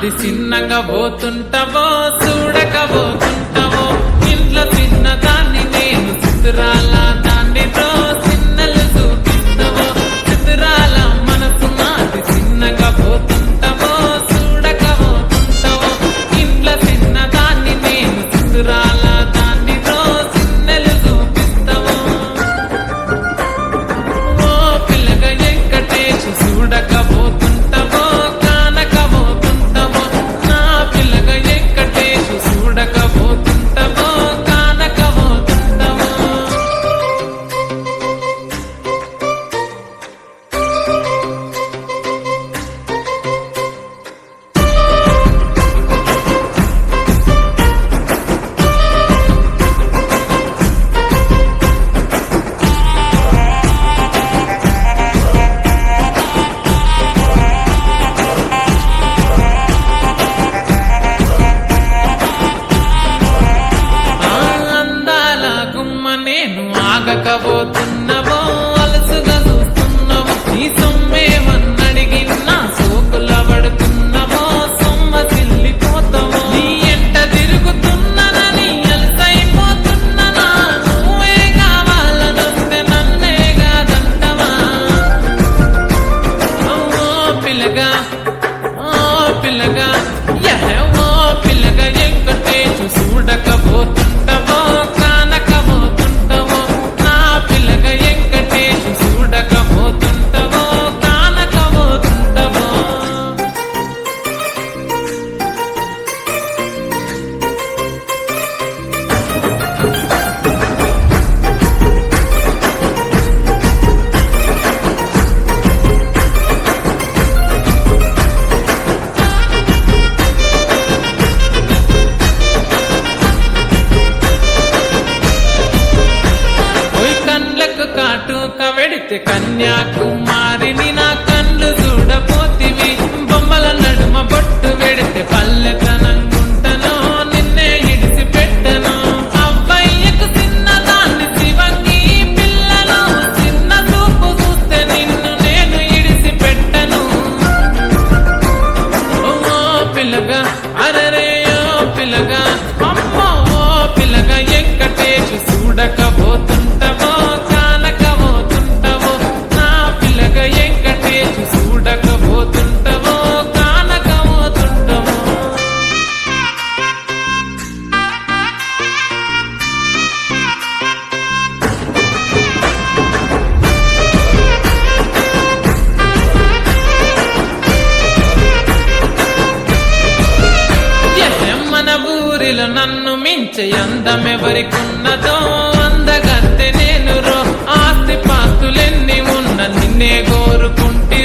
అది చిన్నగా పోతుంటావో చూడకపోతుంటావో ఇంట్లో చిన్నదాన్ని నేను చిత్రాల దాన్ని రో చిన్నలు చూపిస్తావో చిత్రాల మనసు నాది చిన్నగా పోతుంటావో చూడకపోతుంటావో ఇంట్లో చిన్నదాన్ని నేను చిత్రాల దాన్ని రో చిన్నలు చూపిస్తావో ఓ పిల్లగా వెంకటేష్ చూడకపోతుంటావో కానకపోతుంటావో నా పిల్లగా వెంకటేష్ చూడకపోతుంటావో కానకపోతుంటావో అందాల గుమ్మ నేను ఆగకపోతున్నావో అలసుగా చూస్తున్నావో నీ సొమ్మేమన్నడిగినా సోకుల పడుతున్నావో సొమ్మ సిల్లిపోతావో నీ ఎంట తిరుగుతున్నానని అలసైపోతున్నానా నువ్వే కావాలనొస్తే నన్నే కాదంటవా ఓ పిల్లగా ఓ పిల్లగా వెంకటేష్ చూడకపోతుంటావో కానకపోతుంటావో నా పిల్లగా వెంకటేష్ చూడకపోతుంటావో కానకపోతుంటావో కళ్ళకు కాటుక వెడితే కన్యాకుమారిని నా కళ్ళు చూడపోతివి బొమ్మల నడుమ బొట్టు వెడితే పల్లెతనంగుంటనో నిన్నే ఇడిసి పెట్టను అవ్వయ్యకు చిన్నదాన్ని శివంగి పిల్లను చిన్న చూపు చూస్తే నిన్ను నేను ఇడిసి పెట్టను ఓ పిల్లగా అరరే ఓ పిల్లగా అమ్మో ఓ పిల్లగా వెంకటేష్ చూడకపోతుంటావో కానకపోతుంటావో నా పిల్లగా వెంకటేష్ చూడకపోతుంటావో కానకపోతుంటావో మన ఊరిలో నన్ను మించే అందమెవరికున్నదో అందగత్తె నేను రో ఆస్తి పాస్తులెన్ని ఉన్న నిన్నే కోరుకుంటే